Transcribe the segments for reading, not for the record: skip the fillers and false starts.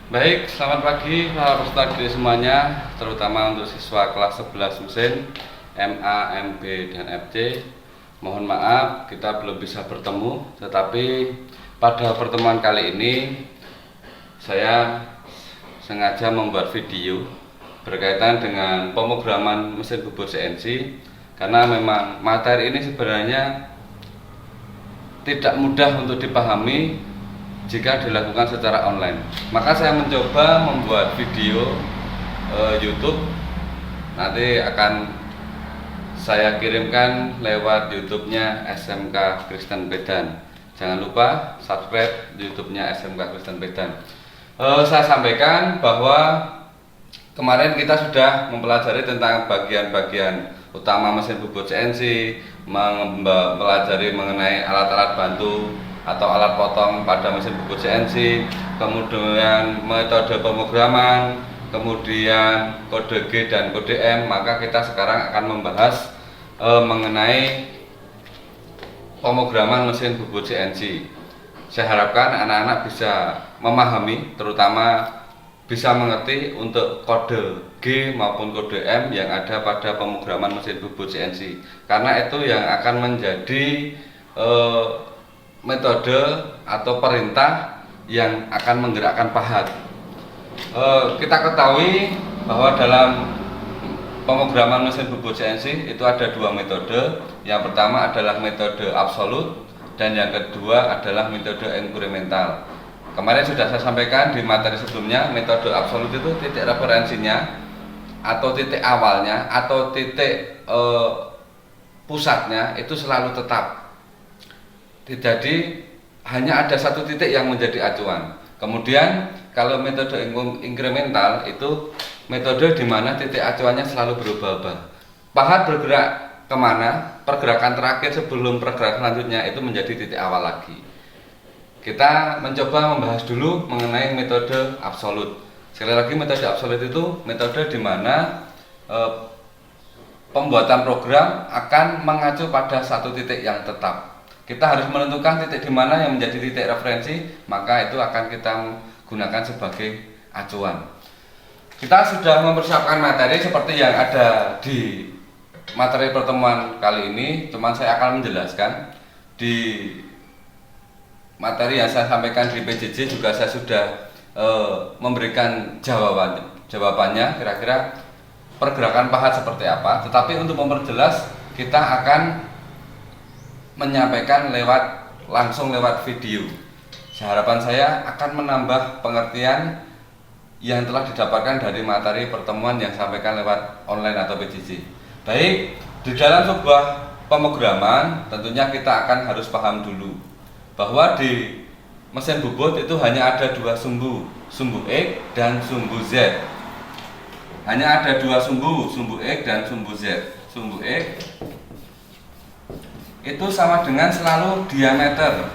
Baik, selamat pagi para peserta didik semuanya, terutama untuk siswa kelas 11 mesin MA, MB, dan FC. Mohon maaf kita belum bisa bertemu, tetapi pada pertemuan kali ini saya sengaja membuat video berkaitan dengan pemrograman mesin bubut CNC, karena memang materi ini sebenarnya tidak mudah untuk dipahami jika dilakukan secara online. Maka saya mencoba membuat video YouTube, nanti akan saya kirimkan lewat YouTube-nya SMK Kristen Medan. Jangan lupa subscribe YouTube-nya SMK Kristen Medan. Saya sampaikan bahwa kemarin kita sudah mempelajari tentang bagian-bagian utama mesin bubut CNC, mempelajari mengenai alat-alat bantu atau alat potong pada mesin bubut CNC, kemudian metode pemrograman, kemudian kode G dan kode M. Maka kita sekarang akan membahas mengenai pemrograman mesin bubut CNC. Saya harapkan anak-anak bisa memahami, terutama bisa mengerti untuk kode G maupun kode M yang ada pada pemrograman mesin bubut CNC, karena itu yang akan menjadi metode atau perintah yang akan menggerakkan pahat. Kita ketahui bahwa dalam pemrograman mesin bubut CNC itu ada dua metode. Yang pertama adalah metode absolut dan yang kedua adalah metode inkremental. Kemarin sudah saya sampaikan di materi sebelumnya, metode absolut itu titik referensinya atau titik awalnya atau titik pusatnya itu selalu tetap. Jadi hanya ada satu titik yang menjadi acuan. Kemudian kalau metode inkremental itu metode di mana titik acuannya selalu berubah-ubah. Pahat bergerak kemana, pergerakan terakhir sebelum pergerakan selanjutnya itu menjadi titik awal lagi. Kita mencoba membahas dulu mengenai metode absolut. Sekali lagi, metode absolut itu metode di mana pembuatan program akan mengacu pada satu titik yang tetap. Kita harus menentukan titik di mana yang menjadi titik referensi, maka itu akan kita gunakan sebagai acuan. Kita sudah mempersiapkan materi seperti yang ada di materi pertemuan kali ini, cuman saya akan menjelaskan di materi yang saya sampaikan di PJJ juga saya sudah memberikan jawabannya kira-kira pergerakan pahat seperti apa. Tetapi untuk memperjelas kita akan menyampaikan langsung lewat video. Harapan saya akan menambah pengertian yang telah didapatkan dari materi pertemuan yang sampaikan lewat online atau PJJ. Baik, di dalam sebuah pemrograman tentunya kita akan harus paham dulu bahwa di mesin bubut itu hanya ada dua sumbu X dan sumbu Z. Hanya ada dua sumbu X dan sumbu Z. Sumbu X itu sama dengan selalu diameter.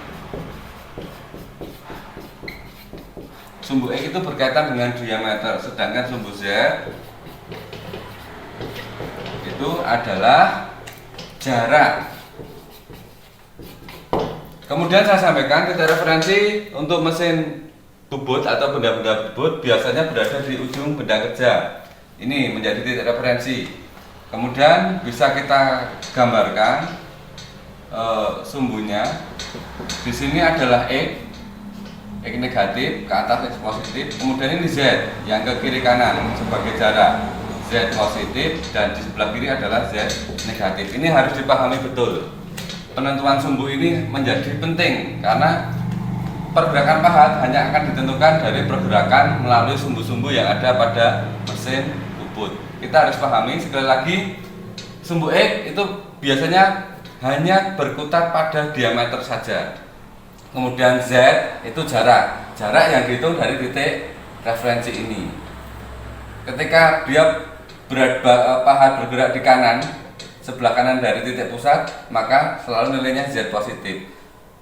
Sumbu X itu berkaitan dengan diameter, sedangkan sumbu Z itu adalah jarak. Kemudian saya sampaikan titik referensi untuk mesin bubut atau benda-benda bubut biasanya berada di ujung benda kerja. Ini menjadi titik referensi. Kemudian bisa kita gambarkan sumbunya. Di sini adalah X negatif, ke atas X positif. Kemudian ini Z yang ke kiri kanan sebagai jarak. Z positif dan di sebelah kiri adalah Z negatif. Ini harus dipahami betul. Penentuan sumbu ini menjadi penting karena pergerakan pahat hanya akan ditentukan dari pergerakan melalui sumbu-sumbu yang ada pada mesin bubut. Kita harus pahami sekali lagi, sumbu X itu biasanya hanya berkutat pada diameter saja. Kemudian Z itu jarak yang dihitung dari titik referensi ini. Ketika dia pahat bergerak di kanan, sebelah kanan dari titik pusat, maka selalu nilainya Z positif.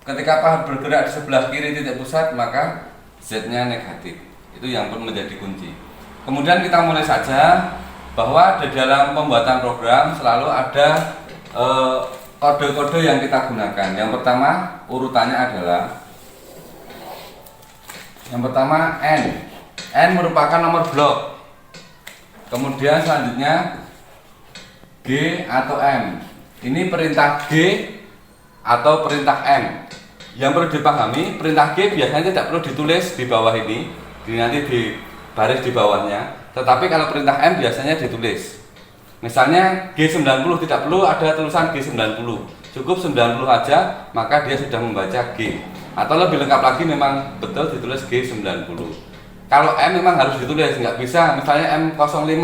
Ketika pahat bergerak di sebelah kiri titik pusat, maka Z-nya negatif. Itu yang pun menjadi kunci. Kemudian kita mulai saja bahwa di dalam pembuatan program selalu ada kode-kode yang kita gunakan. Yang pertama urutannya adalah yang pertama N. N merupakan nomor blok. Kemudian selanjutnya G atau M. Ini perintah G atau perintah M. Yang perlu dipahami, perintah G biasanya tidak perlu ditulis di bawah ini, nanti di baris di bawahnya. Tetapi kalau perintah M biasanya ditulis. Misalnya G90 tidak perlu ada tulisan G90, cukup 90 aja, maka dia sudah membaca G. Atau lebih lengkap lagi memang betul ditulis G90. Kalau M memang harus ditulis, nggak bisa misalnya M05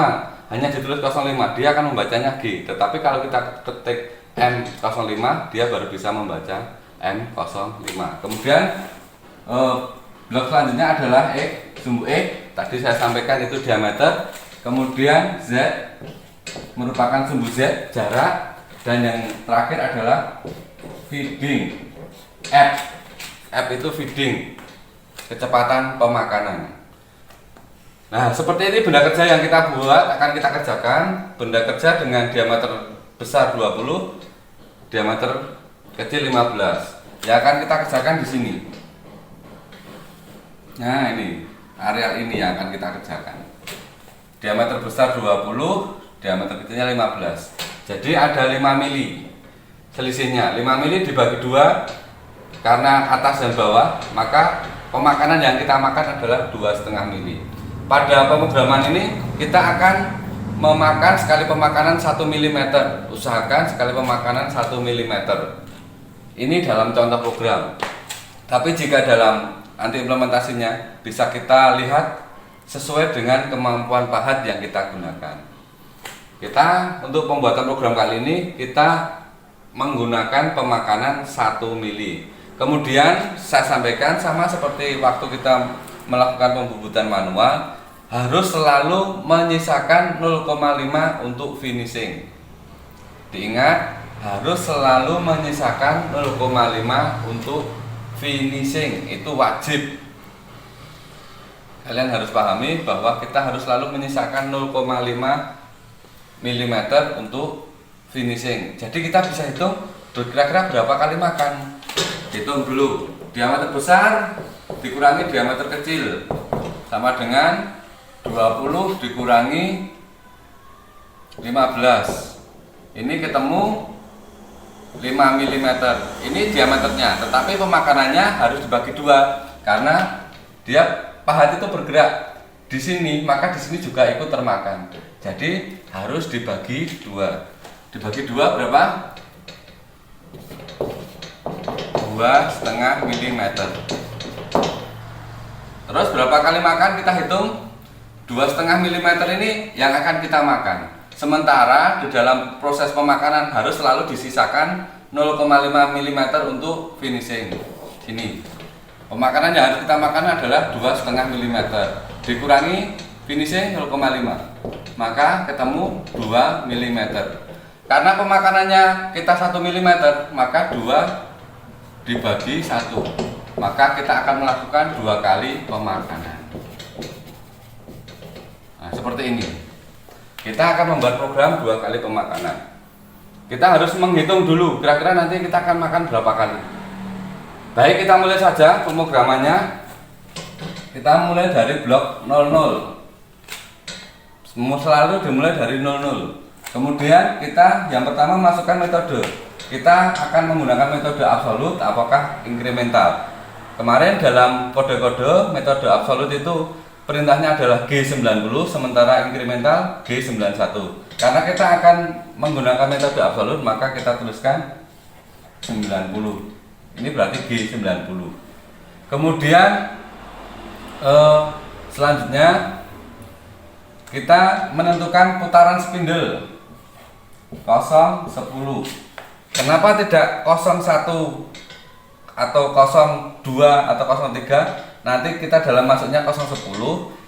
hanya ditulis 05, dia akan membacanya G. Tetapi kalau kita ketik M05, dia baru bisa membaca M05. Kemudian blok selanjutnya adalah E, sumbu E. Tadi saya sampaikan itu diameter. Kemudian Z merupakan sumbu Z, jarak. Dan yang terakhir adalah feeding. F itu feeding, kecepatan pemakanan. Nah, seperti ini benda kerja yang kita buat, akan kita kerjakan. Benda kerja dengan diameter besar 20, diameter kecil 15. Ya akan kita kerjakan di sini. Nah, ini areal ini yang akan kita kerjakan. Diameter besar 20, diameter kecilnya 15. Jadi ada 5 mili selisihnya. 5 mili dibagi 2 karena atas dan bawah, maka pemakanan yang kita makan adalah 2,5 mili. Pada pemrograman ini kita akan memakan sekali pemakanan 1 mm. Usahakan sekali pemakanan 1 mm. Ini dalam contoh program. Tapi jika dalam nanti implementasinya bisa kita lihat sesuai dengan kemampuan pahat yang kita gunakan. Kita untuk pembuatan program kali ini kita menggunakan pemakanan 1 mili. Kemudian saya sampaikan sama seperti waktu kita melakukan pembubutan manual, harus selalu menyisakan 0,5 untuk finishing. Diingat, harus selalu menyisakan 0,5 untuk finishing, itu wajib. Kalian harus pahami bahwa kita harus selalu menyisakan 0,5 mm untuk finishing. Jadi kita bisa hitung kira-kira berapa kali makan. Hitung dulu, diameter besar dikurangi diameter kecil sama dengan 20 dikurangi 15. Ini ketemu 5 mm. Ini diameternya, tetapi pemakanannya harus dibagi 2 karena dia pahat itu bergerak di sini, maka di sini juga ikut termakan. Jadi harus dibagi 2. Dibagi 2 berapa? 2,5 mm. Terus berapa kali makan kita hitung? 2,5 mm ini yang akan kita makan. Sementara di dalam proses pemakanan harus selalu disisakan 0,5 mm untuk finishing. Ini pemakanan yang harus kita makan adalah 2,5 mm dikurangi finishing 0,5, maka ketemu 2 mm. Karena pemakanannya kita 1 mm, maka 2 dibagi 1, maka kita akan melakukan 2 kali pemakanan. Nah, seperti ini. Kita akan membuat program 2 kali pemakanan. Kita harus menghitung dulu kira-kira nanti kita akan makan berapa kali. Baik, kita mulai saja pemrogramannya. Kita mulai dari blok 00. Selalu dimulai dari 00. Kemudian kita yang pertama masukkan metode. Kita akan menggunakan metode absolut apakah inkremental. Kemarin dalam kode-kode metode absolut itu perintahnya adalah G90, sementara inkremental G91. Karena kita akan menggunakan metode absolut, maka kita tuliskan 90. Ini berarti G90. Kemudian selanjutnya kita menentukan putaran spindle 0, 10. Kenapa tidak 01 atau 02 atau 03? Nanti kita dalam masuknya 010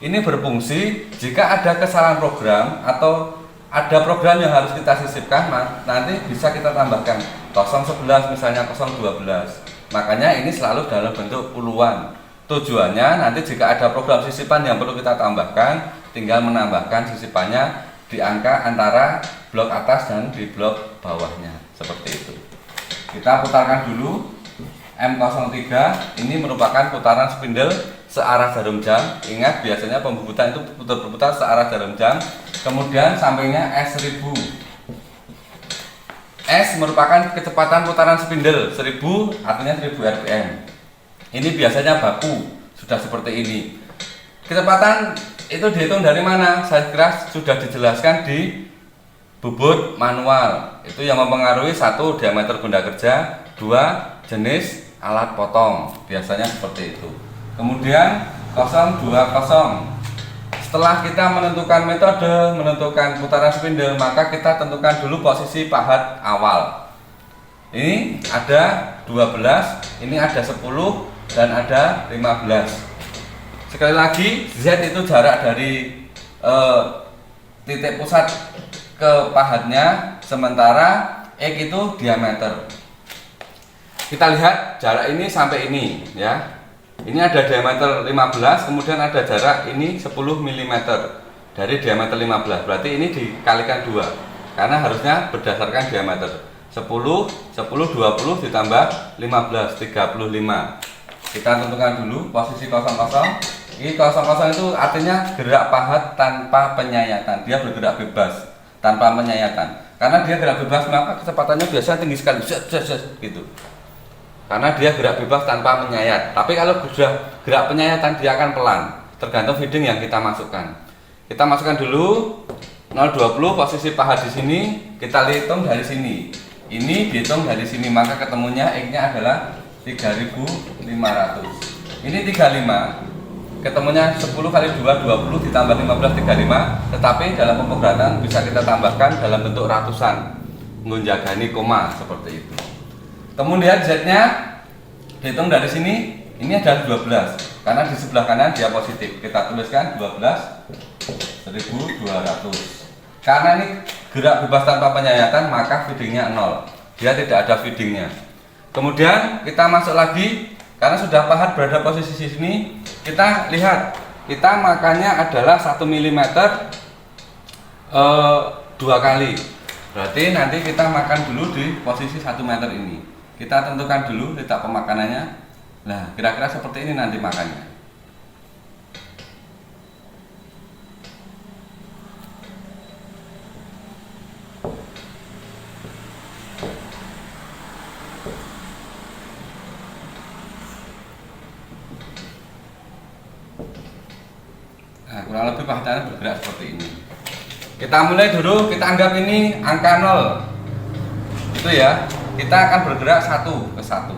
ini berfungsi jika ada kesalahan program atau ada program yang harus kita sisipkan, nanti bisa kita tambahkan 011 misalnya 012. Makanya ini selalu dalam bentuk puluhan. Tujuannya nanti jika ada program sisipan yang perlu kita tambahkan, tinggal menambahkan sisipannya di angka antara blok atas dan di blok bawahnya, seperti itu. Kita putarkan dulu M03 ini merupakan putaran spindle searah jarum jam. Ingat, biasanya pembubutan itu berputar searah jarum jam. Kemudian sampingnya S1000. S merupakan kecepatan putaran spindle, 1000 artinya 1000 rpm. Ini biasanya baku, sudah seperti ini. Kecepatan itu dihitung dari mana? Saya kira sudah dijelaskan di bubut manual. Itu yang mempengaruhi: 1. Diameter benda kerja, 2. Jenis alat potong, biasanya seperti itu. Kemudian 020. Setelah kita menentukan metode, menentukan putaran spindle, maka kita tentukan dulu posisi pahat awal. Ini ada 12, ini ada 10, dan ada 15. Sekali lagi, Z itu jarak dari titik pusat ke pahatnya, sementara X itu diameter. Kita lihat jarak ini sampai ini ya. Ini ada diameter 15, kemudian ada jarak ini 10 mm dari diameter 15. Berarti ini dikalikan 2. Karena harusnya berdasarkan diameter. 10, 20 ditambah 15, 35. Kita tentukan dulu posisi 00. Ini 00 itu artinya gerak pahat tanpa penyayatan. Dia bergerak bebas tanpa penyayatan. Karena dia gerak bebas, maka kecepatannya biasanya tinggi sekali, gitu. Karena dia gerak bebas tanpa menyayat. Tapi kalau sudah gerak penyayatan, dia akan pelan, tergantung feeding yang kita masukkan. Kita masukkan dulu 020, posisi pahat di sini, kita hitung dari sini. Ini dihitung dari sini, maka ketemunya X-nya adalah 3500. Ini 35. Ketemunya 10 kali 2 20 ditambah 15 35, tetapi dalam pemrograman bisa kita tambahkan dalam bentuk ratusan, menjagani koma seperti itu. Kemudian Z-nya dihitung dari sini, ini adalah 12. Karena di sebelah kanan dia positif. Kita tuliskan 12.200. Karena ini gerak bebas tanpa penyayatan, maka feedingnya 0. Dia tidak ada feedingnya. Kemudian kita masuk lagi, karena sudah pahat berada posisi sini, kita lihat, kita makannya adalah 1 mm 2 kali. Berarti nanti kita makan dulu di posisi 1 meter ini. Kita tentukan dulu letak pemakanannya. Nah, kira-kira seperti ini nanti makannya. Nah, kurang lebih pahatannya bergerak seperti ini. Kita mulai dulu, kita anggap ini angka 0. Itu ya. Kita akan bergerak 1 ke 1.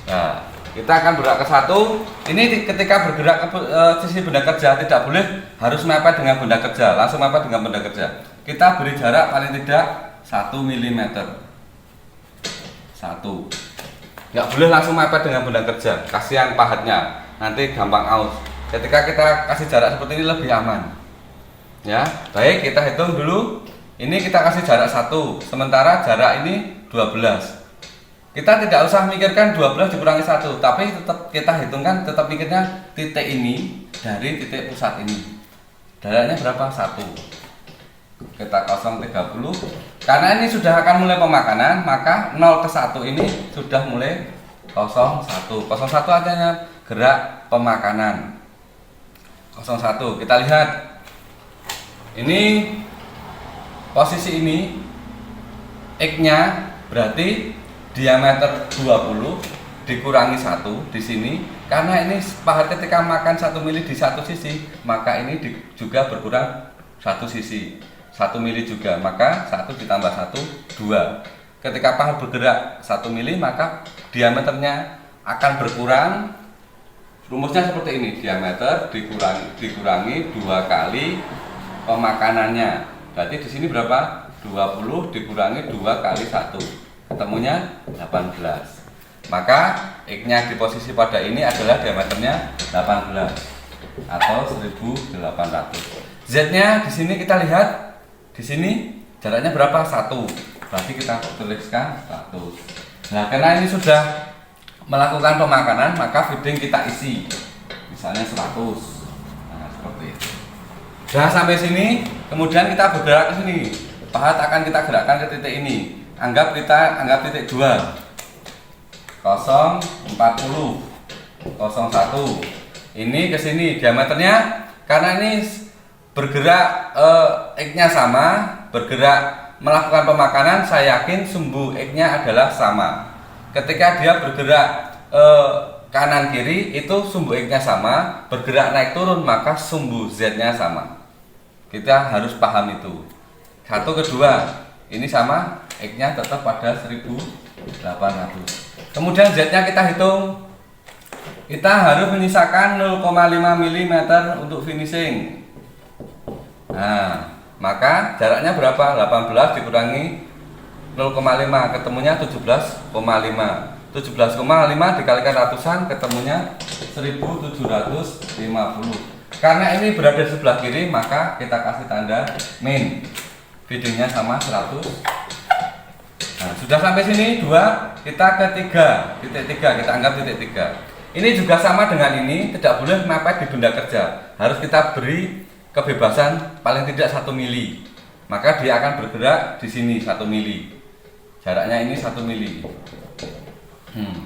Nah, kita akan bergerak ke 1. Ini ketika bergerak ke sisi benda kerja, tidak boleh harus mepet dengan benda kerja, langsung mepet dengan benda kerja. Kita beri jarak paling tidak 1 mm. 1. Nggak boleh langsung mepet dengan benda kerja, kasihan pahatnya, nanti gampang aus. Ketika kita kasih jarak seperti ini lebih aman. Ya, baik, kita hitung dulu. Ini kita kasih jarak 1, sementara jarak ini 12. Kita tidak usah mikirkan 12 dikurangi 1, tapi tetap kita hitungkan, tetap mikirnya titik ini dari titik pusat ini. Jaraknya berapa? 1. Kita 0,30. Karena ini sudah akan mulai pemakanan, maka 0 ke 1 ini sudah mulai 01. 01 artinya gerak pemakanan. 01. Kita lihat. Ini posisi ini X-nya berarti diameter 20 dikurangi 1 di sini. Karena ini pahat ketika makan 1 mili di satu sisi, maka ini juga berkurang satu sisi, 1 mili juga, maka 1 ditambah 1 2. Ketika pahat bergerak 1 mili, maka diameternya akan berkurang. Rumusnya seperti ini, diameter dikurangi 2 kali pemakanannya. Berarti di sini berapa? 20 dikurangi 2 kali 1. Ketemunya 18. Maka X-nya di posisi pada ini adalah diameternya 18 atau 1800. Z-nya di sini kita lihat, di sini jaraknya berapa? 1. Berarti kita tuliskan 100. Nah, karena ini sudah melakukan pemakanan, maka feeding kita isi. Misalnya 100. Nah, seperti itu. Sudah sampai sini, kemudian kita bergerak ke sini. Pahat akan kita gerakkan ke titik ini. Anggap titik 2. 040 01. Ini ke sini diameternya, karena ini bergerak X-nya sama, bergerak melakukan pemakanan, saya yakin sumbu X-nya adalah sama. Ketika dia bergerak kanan kiri, itu sumbu X-nya sama, bergerak naik turun, maka sumbu Z-nya sama. Kita harus paham itu. Satu, kedua, ini sama, X-nya tetap pada 1800. Kemudian Z-nya kita hitung. Kita harus menyisakan 0,5 mm untuk finishing. Nah, maka jaraknya berapa? 18 dikurangi 0,5, ketemunya 17,5. 17,5 dikalikan ratusan, ketemunya 1750. Karena ini berada di sebelah kiri, maka kita kasih tanda min. Feedingnya sama 100. Nah, sudah sampai sini 2, kita ke 3, titik 3, kita anggap titik 3. Ini juga sama dengan ini, tidak boleh mepet di benda kerja. Harus kita beri kebebasan paling tidak 1 mili. Maka dia akan bergerak di sini 1 mili. Jaraknya ini 1 mili.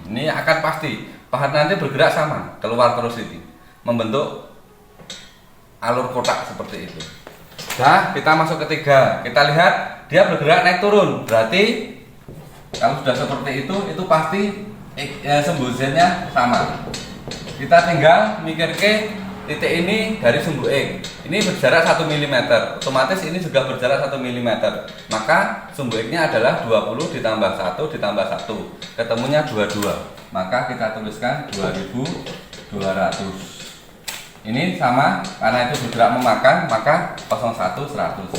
Ini akan pasti. Pahat nanti bergerak sama, keluar terus ini, membentuk alur kotak seperti itu. Nah, kita masuk ke 3. Kita lihat dia bergerak naik turun. Berarti kalau sudah seperti itu pasti sumbu Z-nya sama. Kita tinggal mikir ke titik ini dari sumbu X. Ini berjarak 1 mm. Otomatis ini juga berjarak 1 mm. Maka sumbu X-nya adalah 20 ditambah 1 ditambah 1. Ketemunya 22. Maka kita tuliskan 2200. Ini sama, karena itu bergerak memakan, maka 01 100.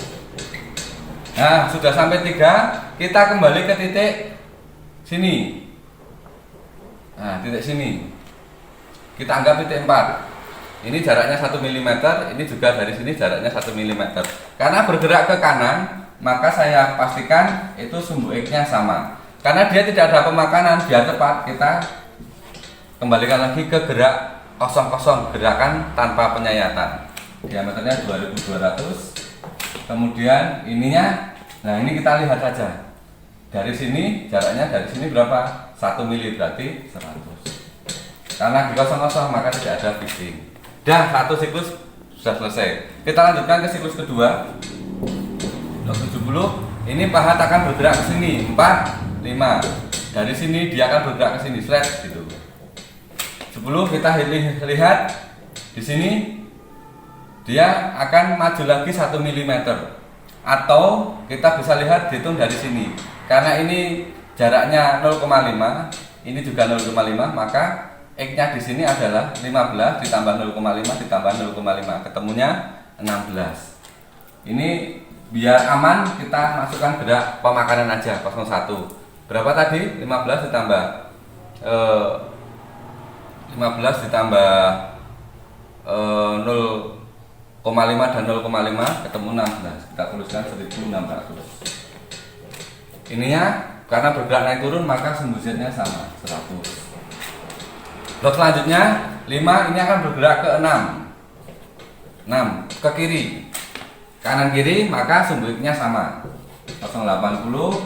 Nah, sudah sampai 3, kita kembali ke titik sini. Nah, titik sini kita anggap titik 4. Ini jaraknya 1 mm, ini juga dari sini jaraknya 1 mm. Karena bergerak ke kanan, maka saya pastikan itu sumbu X-nya sama. Karena dia tidak ada pemakanan, biar tepat kita kembalikan lagi ke gerak kosong-kosong, gerakan tanpa penyayatan. Diameternya 2200. Kemudian ininya, nah ini kita lihat saja. Dari sini jaraknya dari sini berapa? 1 mili, berarti 100. Karena di kosong-kosong maka tidak ada fixing. Dah, satu siklus sudah selesai. Kita lanjutkan ke siklus kedua. 70. Ini pahat akan bergerak ke sini 4, 5. Dari sini dia akan bergerak ke sini, flat gitu. 10 kita lihat di sini dia akan maju lagi 1 mm. Atau kita bisa lihat dihitung dari sini. Karena ini jaraknya 0,5, ini juga 0,5, maka X-nya di sini adalah 15 ditambah 0,5 ditambah 0,5, ketemunya 16. Ini biar aman kita masukkan gerak pemakanan aja 01. Berapa tadi? 15 ditambah 15 ditambah 0,5 dan 0,5 ketemu 16. Kita tuliskan 1600. Ininya karena bergerak naik turun maka sumbu Z-nya sama 100. Blok selanjutnya 5 ini akan bergerak ke 6 ke kiri, kanan kiri, maka sumbu X-nya sama 080.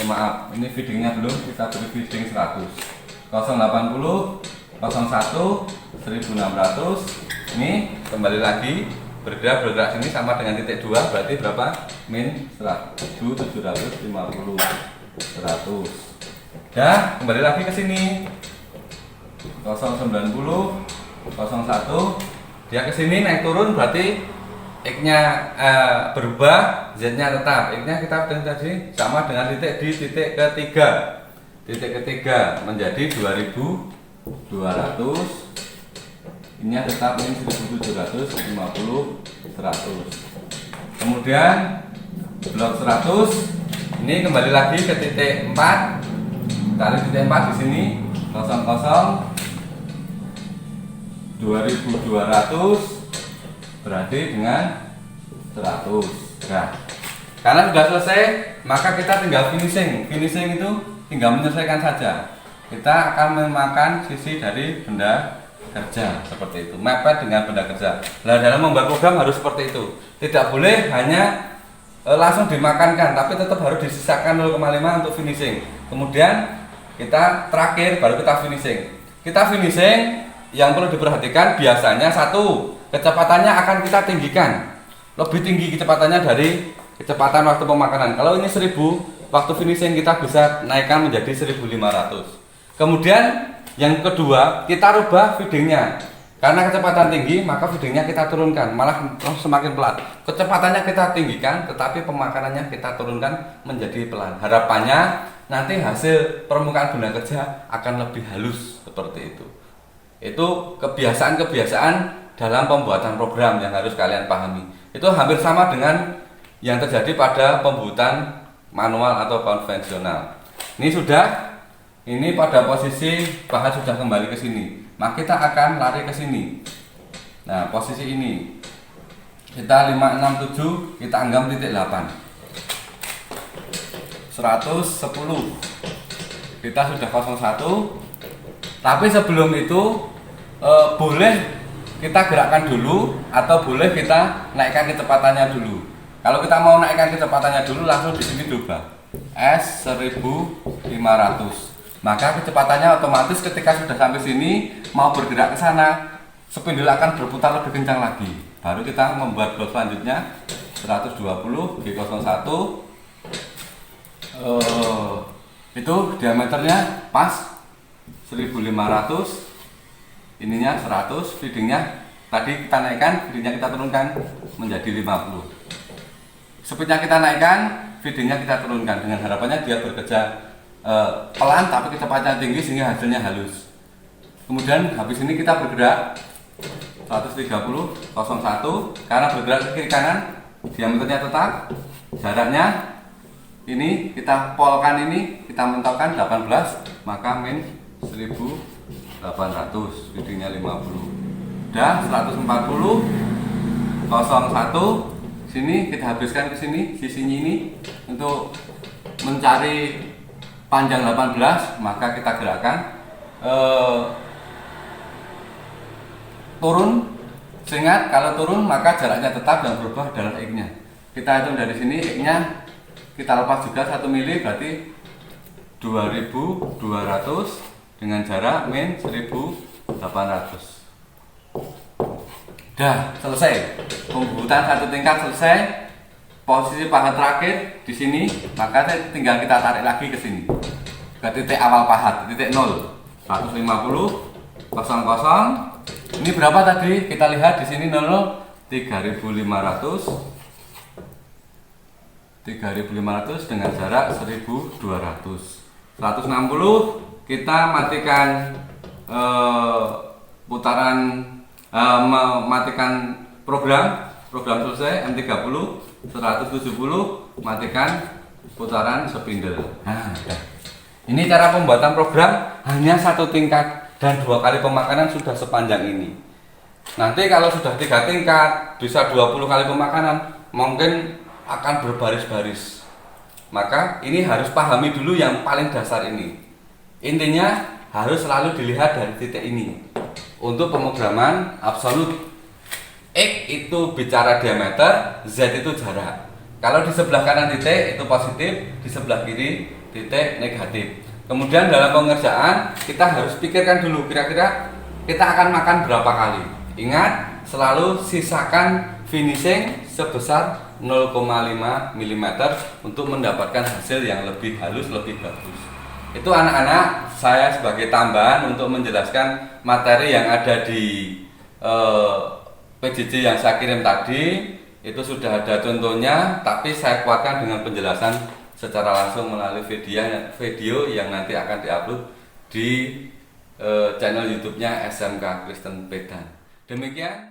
Maaf, ini feedingnya belum, kita beri feeding 100. 080 01 1600. Ini kembali lagi bergerak sini sama dengan titik 2, berarti berapa? Min 1750 100. Dah, kembali lagi ke sini 090 01. Dia ke sini naik turun, berarti X-nya berubah, Z-nya tetap. X-nya kita tadi sama dengan titik di titik ketiga. Titik ketiga menjadi 2200. Ini tetap min 1750 100. Kemudian blok 100 ini kembali lagi ke titik 4. Tarik titik 4 di sini 00 2200 berarti dengan 100. Nah, karena sudah selesai, maka kita tinggal finishing. Finishing itu tinggal menyelesaikan saja. Kita akan memakan sisi dari benda kerja seperti itu, mepet dengan benda kerja. Nah, dalam membuat program harus seperti itu. Tidak boleh hanya langsung dimakankan, tapi tetap harus disisakan 0,5 untuk finishing. Kemudian kita terakhir baru kita finishing. Kita finishing, yang perlu diperhatikan biasanya satu, kecepatannya akan kita tinggikan. Lebih tinggi kecepatannya dari kecepatan waktu pemakanan. Kalau ini 1000, waktu finishing kita bisa naikkan menjadi 1500. Kemudian yang kedua, kita rubah feedingnya. Karena kecepatan tinggi, maka feedingnya kita turunkan, malah semakin pelan. Kecepatannya kita tinggikan, tetapi pemakanannya kita turunkan menjadi pelan. Harapannya nanti hasil permukaan benda kerja akan lebih halus seperti itu. Itu kebiasaan-kebiasaan dalam pembuatan program yang harus kalian pahami. Itu hampir sama dengan yang terjadi pada pembuatan manual atau konvensional. Ini pada posisi bahan sudah kembali ke sini. Maka kita akan lari ke sini. Nah, posisi ini kita 567, kita anggap titik 8. 110. Kita sudah 01. Tapi sebelum itu boleh kita gerakkan dulu atau boleh kita naikkan kecepatannya dulu. Kalau kita mau naikkan kecepatannya dulu, langsung di sini coba S1500. Maka kecepatannya otomatis ketika sudah sampai sini mau bergerak ke sana, spindle akan berputar lebih kencang lagi. Baru kita membuat blok selanjutnya 120 G01. Itu diameternya pas 1500. Ininya 100, feedingnya tadi kita naikkan, feedingnya kita turunkan menjadi 50. Speednya kita naikkan, feedingnya kita turunkan, dengan harapannya dia bekerja pelan tapi kecepatannya tinggi sehingga hasilnya halus. Kemudian habis ini kita bergerak 130 01, karena bergerak ke kiri kanan, diameternya tetap, jaraknya ini kita polkan, ini kita mentokkan 18, maka min 1800, feedingnya 50. Udah 140 01, sini kita habiskan ke sini, sisinya ini untuk mencari panjang 18, maka kita gerakkan turun. Ingat, kalau turun maka jaraknya tetap dan berubah adalah X-nya. Kita hitung dari sini, X-nya kita lepas juga 1 mili, berarti 2200 dengan jarak min 1800. Dah selesai. Pembuatan satu tingkat selesai. Posisi pahat terakhir di sini, maka tinggal kita tarik lagi ke sini, ke titik awal pahat, titik 0, 150 00. Ini berapa tadi? Kita lihat di sini 00 3500 dengan jarak 1200. 160 kita matikan matikan program selesai. M30 170 matikan putaran spindle. Nah, ini cara pembuatan program hanya satu tingkat dan 2 kali pemakanan sudah sepanjang ini. Nanti kalau sudah 3 tingkat bisa 20 kali pemakanan, mungkin akan berbaris-baris. Maka ini harus pahami dulu yang paling dasar ini. Intinya harus selalu dilihat dari titik ini. Untuk pemrograman absolut, X itu bicara diameter, Z itu jarak. Kalau di sebelah kanan titik itu positif, di sebelah kiri titik negatif. Kemudian dalam pengerjaan kita harus pikirkan dulu kira-kira kita akan makan berapa kali. Ingat, selalu sisakan finishing sebesar 0,5 mm untuk mendapatkan hasil yang lebih halus, lebih bagus. Itu anak-anak, saya sebagai tambahan untuk menjelaskan materi yang ada di PJJ yang saya kirim tadi. Itu sudah ada contohnya, tapi saya kuatkan dengan penjelasan secara langsung melalui video yang nanti akan diupload di channel YouTube-nya SMK Kristen Pedan. Demikian.